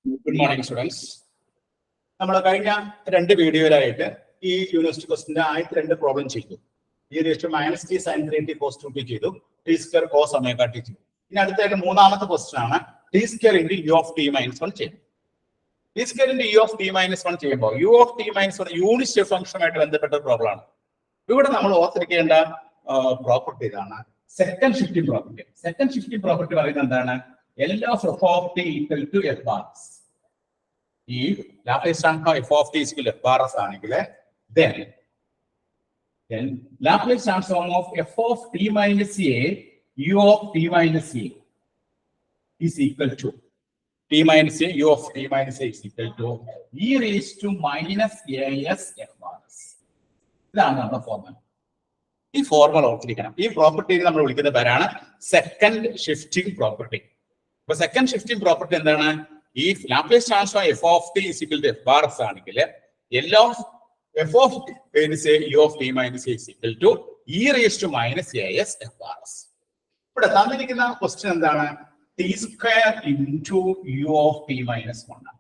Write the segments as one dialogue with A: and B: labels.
A: Good morning, students. നമ്മൾ കഴിഞ്ഞ രണ്ട് വീഡിയോയിലായിട്ട് ഈ യൂണിവേഴ്സിറ്റി ക്വസ്റ്റിന്റെ ആദ്യത്തെ രണ്ട് പ്രോബ്ലം ചെയ്തു. -t sin 3t cos 2t ചെയ്തു, t square cos omega t ചെയ്തു. ഇനി അടുത്തായിട്ട് മൂന്നാമത്തെ ക്വസ്റ്റ്യൻ ആണ് t square into u of t minus 1 ചെയ്യുന്നത്. t square into u of t minus 1 ചെയ്യുമ്പോൾ u of t minus 1 unit step ഫംഗ്ഷനുമായിട്ട് ബന്ധപ്പെട്ട പ്രോബ്ലം ആണ്. ഇവിടെ നമ്മൾ ഓർത്തിരിക്കേണ്ട പ്രോപ്പർട്ടി ഇതാണ്, second shifting property. Second shifting property പറയുന്നത് എന്താണ്? L of f of t equal to f bar s. If Laplace transform f of t is equal to f bar s ആണെങ്കിൽ then Laplace transform of f of t minus a u of t minus a is equal to t minus a u of t minus a is equal to e raised to minus as f bar s. ഇതാണ് നമ്മുടെ formula. ഈ formula ഓർത്തിരിക്കണം. ഈ property നമ്മൾ വിളിക്കുന്ന പേരാണ് second shifting property. അപ്പൊ second shifting property എന്താണ്? ഈ Laplace transform f of t is equal to f bar s ആണെങ്കിൽ L of f of u of t minus a is equal to e raise to minus a s f bar s. ഇവിടെ തന്നിരിക്കുന്ന question എന്താണ്? T square into u of t minus 1 ആണ്.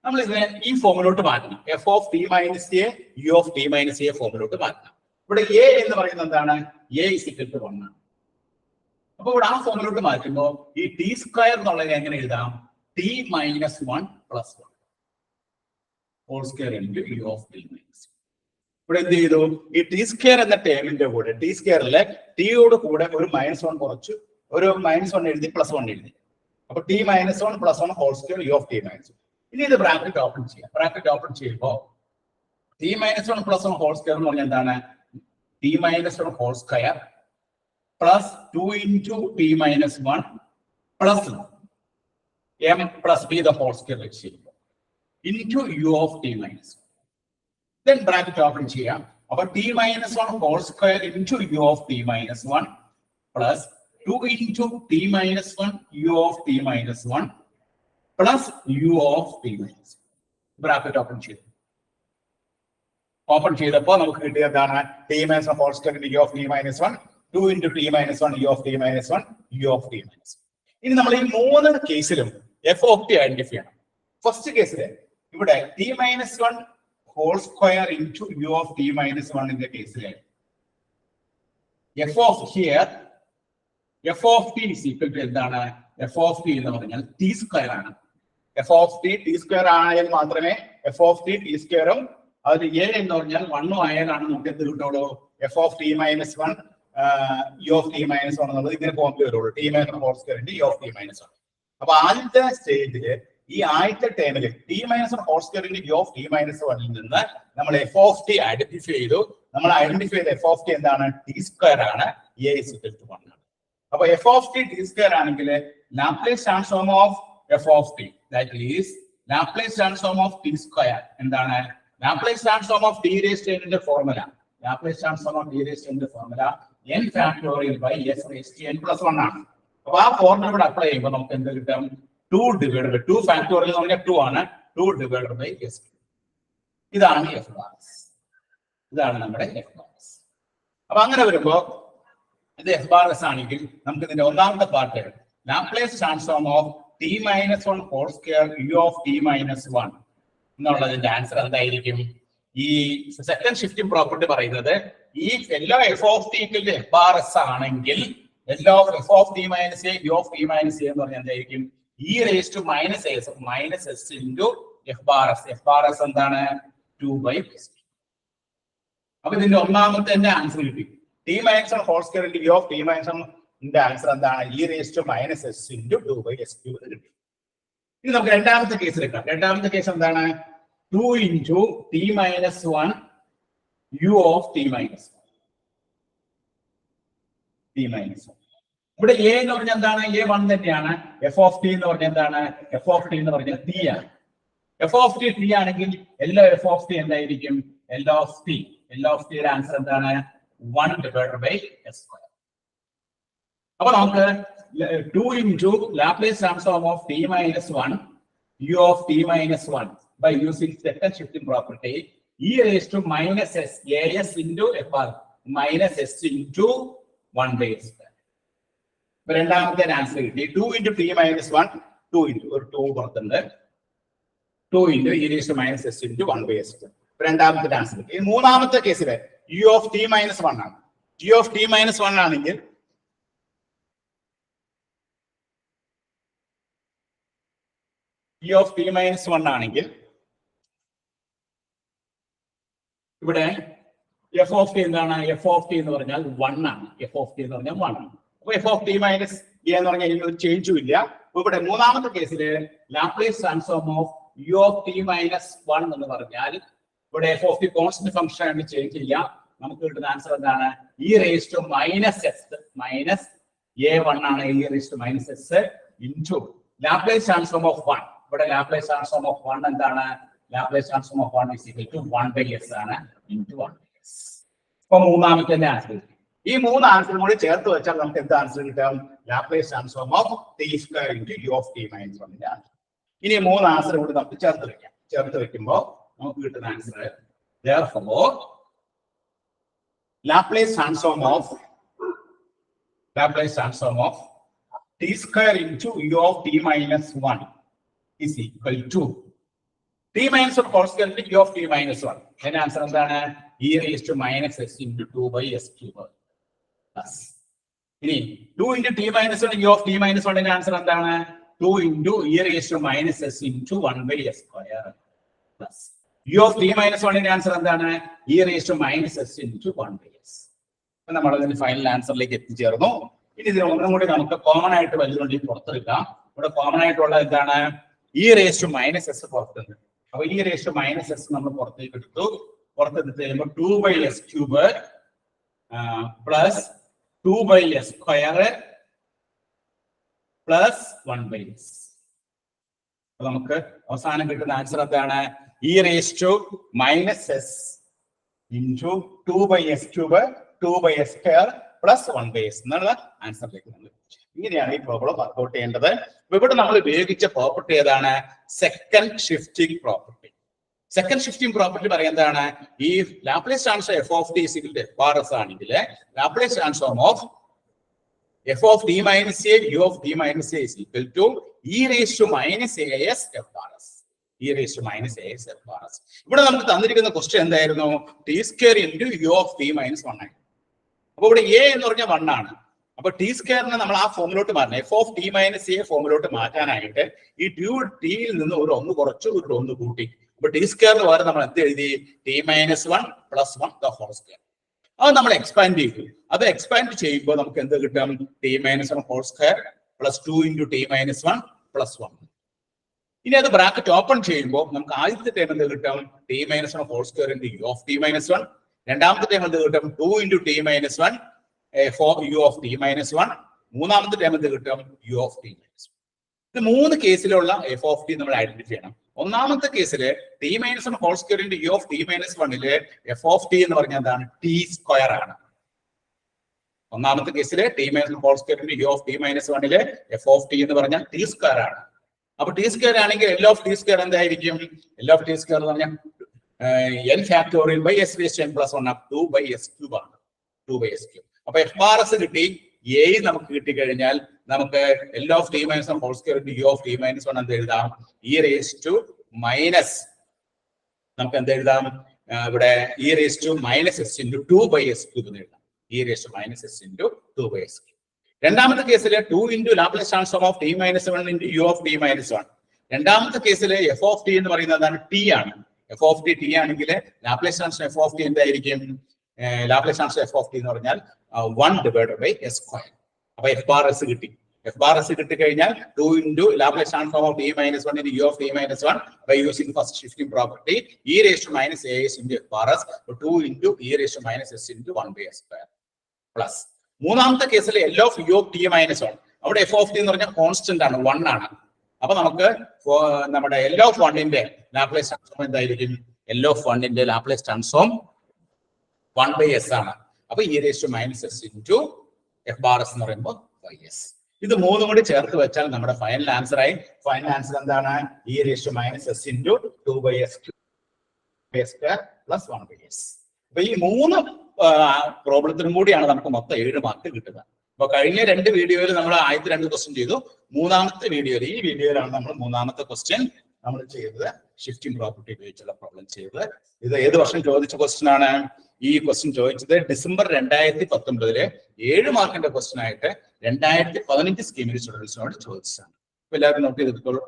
A: നമ്മൾ ഇതിനെ ഈ ഫോമിലോട്ട് മാറ്റണം. F of t minus a u of t minus A ഫോമിലോട്ട് മാറ്റണം. ഇവിടെ എ എന്ന് പറയുന്നത് എന്താണ്? എ ഈസ് ഈക്വൽ ടു 1 ആണ്. അപ്പൊ ഇവിടെ ആ ഫോമിലോട്ട് മാറ്റുമ്പോൾ ഈ ടി സ്ക്വയർ എന്നുള്ളത് എങ്ങനെ എഴുതാം? T minus 1 plus 1 whole square into u of t minus. ഇവിടെ എന്ത് ചെയ്തു? ഈ ടി സ്ക്വയർ എന്ന ടേമിന്റെ കൂടെ ടി സ്ക്വയറിലെ ടിയോട് കൂടെ ഒരു -1 കുറച്ചു, ഒരു -1 എഴുതി, +1 എഴുതി. അപ്പൊ t minus 1 plus 1 whole square u of t minus 1. ഇനി ഇത് ബ്രാക്കറ്റ് ഓപ്പൺ ചെയ്യാം. ബ്രാക്കറ്റ് ഓപ്പൺ ചെയ്യുമ്പോൾ t minus 1 plus 1 whole square എന്ന് പറഞ്ഞാൽ എന്താണ്? T minus 1 whole square plus 2 into t minus 1 plus m plus b the whole square into u of t minus 1. Then bracket open ചെയ്യാം. അപ്പോൾ t minus 1 whole square into u of t minus 1 plus 2 into t minus 1 u of t minus 1 plus u of t minus 1. bracket open ചെയ്തു. Open ചെയ്തപ്പോൾ നമുക്ക് കിട്ടിയതാണ് t minus 1 whole square into u of t minus 1 2 into t minus 1 u of t minus 1 u of t minus 1. ഇനി നമ്മൾ ഈ മൂന്ന് കേസിലും f of t identify ചെയ്യണം. ഫസ്റ്റ് കേസിൽ ഇവിടെ t minus 1 whole square into u of t minus 1 ന്റെ കേസിൽ f of here f of t is equal to എന്താണ്? എഫ് ഓഫ് ടി എന്ന് പറഞ്ഞാൽ ടി സ്ക്വയർ ആണ്. F of t t square ആയാൽ മാത്രമേ എഫ് ഓഫ് ടി ടി സ്ക്വയറും അത് എ എന്ന് പറഞ്ഞാൽ 1 ആയാലാണ് നമുക്ക് എന്ത് കിട്ടുള്ളൂ? F of t minus 1 u of t minus 1 എന്നുള്ളത് ഇതിനെ ഫോം വരുള്ളൂ. T minus whole square into u of t minus 1. അപ്പൊ ആദ്യത്തെ സ്റ്റേജില് ഈ ആദ്യത്തെ ടേമില് t minus whole square into u of t minus 1 ൽ നിന്ന് നമ്മൾ എഫ് ഓഫ് ടി ഐഡന്റിഫൈ ചെയ്തു. നമ്മൾ ഐഡന്റിഫൈ ചെയ്ത എഫ് ഓഫ് ടി എന്താണ്? ടി സ്ക്വയർ ആണ്. a is equal to 1 ആണ്. അപ്പൊ f of t t square ആണെങ്കിൽ Laplace transform of f of t that is Laplace transform of t square എന്താണ്? Laplace transform of t raised to n ന്റെ formula. Laplace transform of t raised to n ന്റെ formula n factorial by s raised to n plus 1 ആണ്. അപ്പൊ ആ formula ഇവിടെ apply ചെയ്യുമ്പോൾ നമുക്ക് എന്ത് കിട്ടും? 2 divided by 2 factorial എന്ന് പറഞ്ഞാൽ 2 ആണ്. 2 divided by s. ഇതാണ് എഫ് ബാർ എസ്. ഇതാണ് നമ്മുടെ എഫ് ബാർ എസ്. അപ്പൊ അങ്ങനെ വരുമ്പോ ഇത് എഫ് ബാർ എസ് ആണെങ്കിൽ നമുക്ക് ഇതിന്റെ ഒന്നാമത്തെ part Laplace transform of t minus 1 whole square u of t minus 1 എന്നുള്ളതിന്റെ ആൻസർ എന്തായിരിക്കും? ഈ സെക്കൻഡ് ഷിഫ്റ്റിംഗ് പ്രോപ്പർട്ടി പറയുന്നത് ഈ L f of t f bar s ആണെങ്കിൽ L f of t minus a u of t minus a എന്ന് പറഞ്ഞാൽ എന്തായിരിക്കും? E raise to minus s into f bar s. F bar s എന്താണ്? 2/s. അപ്പൊ ഇതിന്റെ ഒന്നാമത്തെ answer കിട്ടി. T minus 1 whole square into u of t minus 1 answer എന്താണ്? E raise to minus s into 2/s3 കിട്ടി. ഇനി നമുക്ക് രണ്ടാമത്തെ കേസ് എടുക്കാം. രണ്ടാമത്തെ കേസ് എന്താണ്? 2 into t minus 1 u of t minus 1. t minus 1. ഇവിടെ a എന്ന് പറഞ്ഞാൽ എന്താണ്? a 1 തന്നെയാണ്. എഫ് ഓഫ് ടി എന്ന് പറഞ്ഞാൽ എന്താണ്? എഫ് ഓഫ് ടി എന്ന് പറഞ്ഞാൽ t ആണ്. എഫ് ഓഫ് ടി t ആണെങ്കിൽ എല്ലാ എഫ് ഓഫ് ടി എന്തായിരിക്കും? L of T. L of ടിയുടെ ആൻസർ എന്താണ്? 1 divided by s square. അപ്പൊ നമുക്ക് 2 into Laplace transform of t minus 1 u of t minus 1 by using second shifting property e raised to minus s as into f r minus s into 1/s. രണ്ടാമത്തെ answer കിട്ടി. 2 into t minus 1 2 into ഒരു 2 പുറത്തുണ്ട്. 2 into e raised to minus s into 1 by s. രണ്ടാമത്തെ answer. ഈ മൂന്നാമത്തെ കേസിലെ u of t minus 1 ആണ്. u of t minus 1 ആണെങ്കിൽ u of t minus 1 ആണെങ്കിൽ ഇവിടെ f of t എന്താണ്? f of t എന്ന് പറഞ്ഞാൽ 1 ആണ്. f of t എന്ന് പറഞ്ഞാൽ 1 ആണ്. അപ്പൊ f of t minus a എന്ന് പറഞ്ഞാൽ ഒരു ചേഞ്ചും ഇല്ല. ഇവിടെ മൂന്നാമത്തെ കേസിൽ Laplace transform of u of t minus 1 എന്ന് പറഞ്ഞാൽ ഇവിടെ f of t constant function ആയിട്ട് ചേഞ്ച് ചെയ്യാം. നമുക്ക് കിട്ടുന്ന ആൻസർ എന്താണ്? e raised to minus s minus a1 ആണ്. e raised to minus s into Laplace transform of 1. ഇവിടെ ലാപ്ലേസ് ട്രാൻസ്ഫോം ഓഫ് 1 എന്താണ്? Laplace transform of 1 is equal to 1 by s ആണ് into 1 by s. അപ്പൊ മൂന്നാമത്തെ answer. ഈ മൂന്ന് ആൻസറും കൂടി ചേർത്ത് വെച്ചാൽ നമുക്ക് എന്ത് ആൻസർ കിട്ടും? Laplace transform of t square into u of t minus 1 ന്റെ ആൻസർ. ഇനി മൂന്ന് ആൻസർ കൂടി നമുക്ക് ചേർത്ത് വെക്കാം. ചേർത്ത് വെക്കുമ്പോൾ നമുക്ക് കിട്ടുന്ന answer therefore Laplace transform of t square into u of t minus 1 is equal to t minus 1 whole square into u of t minus 1. Then answer എന്താണ്? e raised to minus s into 2 by s cube plus. ഇനി 2 into t minus 1 u of t minus 1 ന്റെ answer എന്താണ്? 2 into e raised to minus s into 1 by s square plus. u of t minus 1 ന്റെ answer എന്താണ്? e raised to minus s into 1 by s. അപ്പോൾ നമ്മൾ അതിന്റെ final ആൻസറിലേക്ക് എത്തിച്ചേർന്നു. ഇനി ഇതിൽ ഒന്നും കൂടി നമുക്ക് കോമൺ ആയിട്ട് വലുതുകൊണ്ട് പുറത്തെടുക്കാം. ഇവിടെ കോമൺ ആയിട്ടുള്ള എന്താണ്? e raised to minus s പുറത്തുണ്ട്. അപ്പോൾ e raised to minus s നമ്മൾ പുറത്തേക്ക് എടുത്തു. പുറത്തെടുത്ത് കഴിയുമ്പോൾ 2 by s cube plus 2 by s square plus 1 by s. അപ്പോൾ നമുക്ക് അവസാനം കിട്ടുന്ന ആൻസർ എന്താണ്? e raised to minus s into 2 by s cube 2 by s square plus 1 by s എന്നുള്ള ആൻസറിലേക്ക് നമ്മൾ ഇങ്ങനെയാണ് ഈ പ്രോബ്ലം വർക്ക്ഔട്ട് ചെയ്യേണ്ടത്. ഇവിടെ നമ്മൾ ഉപയോഗിച്ച പ്രോപ്പർട്ടി ഏതാണ്? Second shifting property. Second shifting property പറയുന്നതാണ് ഈ Laplace transform f of t is equal to f(r)s ആണെങ്കിൽ Laplace transform of f of t minus a u of t minus a is equal to e raised to minus as f(r)s. e raised to minus as f(r)s. ഇവിടെ നമുക്ക് തന്നിരിക്കുന്ന question എന്തായിരുന്നു? t square into u of t minus 1 ആണ്. അപ്പോൾ ഇവിടെ a എന്ന് പറഞ്ഞാൽ 1 ആണ്. അപ്പൊ t സ്ക്വയറിനെ നമ്മൾ ആ ഫോമിലോട്ട് മാറ്റണം. f of t minus a ഫോമിലോട്ട് മാറ്റാനായിട്ട് ഈ ടിയിൽ നിന്ന് ഒരു 1 കുറച്ചു ഒരു 1 കൂട്ടി. അപ്പൊ t സ്ക്വയറിന് പകരം നമ്മൾ എന്ത് എഴുതി? t minus 1 plus 1 the whole square. അത് നമ്മൾ എക്സ്പാൻഡ് ചെയ്തു. അത് എക്സ്പാൻഡ് ചെയ്യുമ്പോൾ നമുക്ക് എന്ത് കിട്ടും? t minus 1 whole square plus 2 into t minus 1 plus 1. ഇനി അത് ബ്രാക്കറ്റ് ഓപ്പൺ ചെയ്യുമ്പോൾ നമുക്ക് ആദ്യത്തെ ടേം എന്ത് കിട്ടും? t minus 1 whole square into u of t minus 1. രണ്ടാമത്തെ ടേം എന്ത് കിട്ടും? 2 into t minus 1 for u of t minus 1. മൂന്നാമത്തെ ടേം എന്ത് കിട്ടും? u of t minus 1. ഇത് മൂന്ന് കേസിലുള്ള f of t നമ്മൾ ഐഡന്റിഫൈ ചെയ്യണം. ഒന്നാമത്തെ കേസില് t minus 1 whole square into u of t minus 1 f of t എന്ന് പറഞ്ഞാൽ എന്താണ്? t സ്ക്വയർ ആണ്. ഒന്നാമത്തെ കേസില് t minus 1 whole square into u of t minus 1 f of t എന്ന് പറഞ്ഞാൽ t സ്ക്വയർ ആണ്. അപ്പൊ t സ്ക്വയർ ആണെങ്കിൽ l of t സ്ക്വയർ എന്തായിരിക്കും? l of t സ്ക്വയർ എന്ന് പറഞ്ഞാൽ n factorial by s raised to n plus 1 up 2 by s cube ആണ്. 2 by s cube. അപ്പൊ f(r)s കിട്ടി. a നമുക്ക് കിട്ടിക്കഴിഞ്ഞാൽ നമുക്ക് l of t minus 1 whole square into u of t minus 1 എന്ത് എഴുതാം? e raised to minus നമുക്ക് എന്ത് എഴുതാം? ഇവിടെ e raised to minus s into 2 by s cube എന്ന് എഴുതാം. e raised to minus s into 2 by s cube. രണ്ടാമത്തെ കേസിൽ 2 into Laplace transform of t minus 1 into u of t minus 1. രണ്ടാമത്തെ കേസിൽ f of t എന്ന് പറയുന്നത് t ആണ്. f of t ആണെങ്കിൽ Laplace transform f of t എന്തായിരിക്കും? Laplace transform f of t എന്ന് പറഞ്ഞാൽ 1 divided by s square. അപ്പൊ f(r)s കിട്ടി. f(r)s കിട്ടിക്കഴിഞ്ഞാൽ 2 into Laplace transform of t minus 1 into u of t minus 1 by using first shifting property e raised to minus as into f(r)s 2 into e raised to minus s into 1 by s square plus. മൂന്നാമത്തെ കേസിൽ l of u of t minus 1. അവിടെ f of t എന്ന് പറഞ്ഞാൽ constant ആണ്, 1 ആണ്. അപ്പൊ നമുക്ക് നമ്മുടെ l of 1 ലാപ്ലേസ് ട്രാൻസ്ഫോം എന്തായിരിക്കും? l of 1 Laplace transform 1 by s ആണ്. അപ്പൊ e raised to minus s into f(r)s എന്ന് പറയുമ്പോൾ by s. ഇത് മൂന്നും കൂടി ചേർത്ത് വെച്ചാൽ നമ്മുടെ ഫൈനൽ ആൻസർ ആയി. ഫൈനൽ ആൻസർ എന്താണ്? e raised to minus s into 2 by s square plus 1 by s. അപ്പൊ ഈ മൂന്ന് പ്രോബ്ലത്തിനും കൂടിയാണ് നമുക്ക് മൊത്തം 7 മാർക്ക് കിട്ടുക. അപ്പൊ കഴിഞ്ഞ 2 വീഡിയോയിൽ നമ്മൾ ആദ്യത്തെ 2 ക്വസ്റ്റ്യൻ ചെയ്തു. മൂന്നാമത്തെ വീഡിയോയിൽ ഈ വീഡിയോയിലാണ് നമ്മൾ മൂന്നാമത്തെ ക്വസ്റ്റ്യൻ നമ്മൾ ചെയ്തത് ഷിഫ്റ്റിംഗ് പ്രോപ്പർട്ടി ഉപയോഗിച്ചുള്ള പ്രോബ്ലം ചെയ്തത്. ഇത് ഏത് വർഷം ചോദിച്ച ക്വസ്റ്റ്യൻ ആണ്? ഈ ക്വസ്റ്റ്യൻ ചോദിച്ചത് ഡിസംബർ 2019 7 മാർക്കിന്റെ ക്വസ്റ്റ്യൻ ആയിട്ട് 2015 സ്കീമിൽ സ്റ്റുഡൻസിനോട് ചോദിച്ചതാണ്. എല്ലാവരും നോട്ട് ചെയ്തെടുത്തോളൂ.